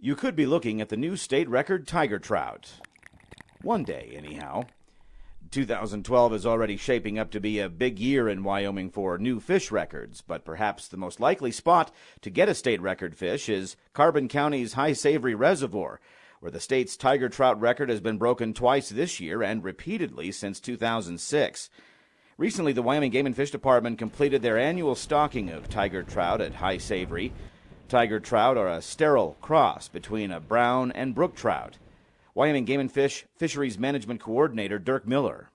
You could be looking at the new state record tiger trout. One day, anyhow. 2012 is already shaping up to be a big year in Wyoming for new fish records, but perhaps the most likely spot to get a state record fish is Carbon County's High Savery Reservoir, where the state's tiger trout record has been broken twice this year and repeatedly since 2006. Recently, the Wyoming Game and Fish Department completed their annual stocking of tiger trout at High Savery. Tiger trout are a sterile cross between a brown and brook trout. Wyoming Game and Fish Fisheries Management Coordinator Dirk Miller.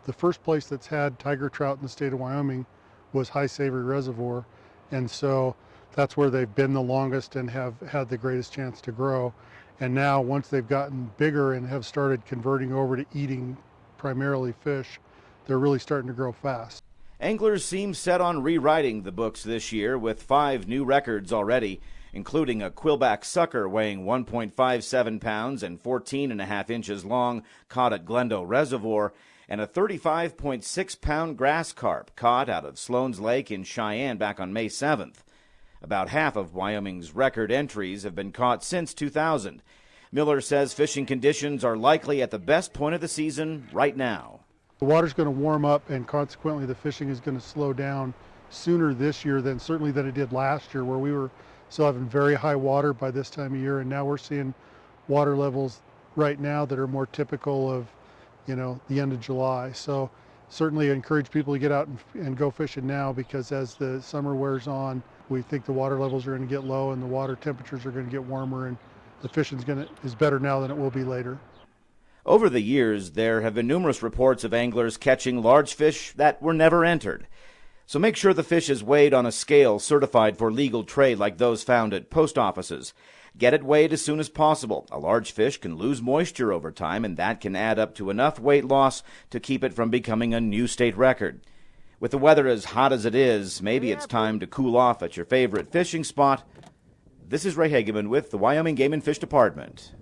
The first place that's had tiger trout in the state of Wyoming was High Savery Reservoir, and so that's where they've been the longest and have had the greatest chance to grow. And now, once they've gotten bigger and have started converting over to eating primarily fish, they're really starting to grow fast. Anglers seem set on rewriting the books this year with 5 new records already, including a quillback sucker weighing 1.57 pounds and 14.5 inches long caught at Glendo Reservoir, and a 35.6-pound grass carp caught out of Sloan's Lake in Cheyenne back on May 7th. About half of Wyoming's record entries have been caught since 2000. Miller says fishing conditions are likely at the best point of the season right now. The water's going to warm up, and consequently the fishing is going to slow down sooner this year than certainly than it did last year, where we were still having very high water by this time of year, and now we're seeing water levels right now that are more typical of, the end of July. So certainly I encourage people to get out and go fishing now, because as the summer wears on, we think the water levels are going to get low and the water temperatures are going to get warmer, and the fishing is better now than it will be later. Over the years, there have been numerous reports of anglers catching large fish that were never entered. So make sure the fish is weighed on a scale certified for legal trade like those found at post offices. Get it weighed as soon as possible. A large fish can lose moisture over time, and that can add up to enough weight loss to keep it from becoming a new state record. With the weather as hot as it is, maybe it's time to cool off at your favorite fishing spot. This is Ray Hageman with the Wyoming Game and Fish Department.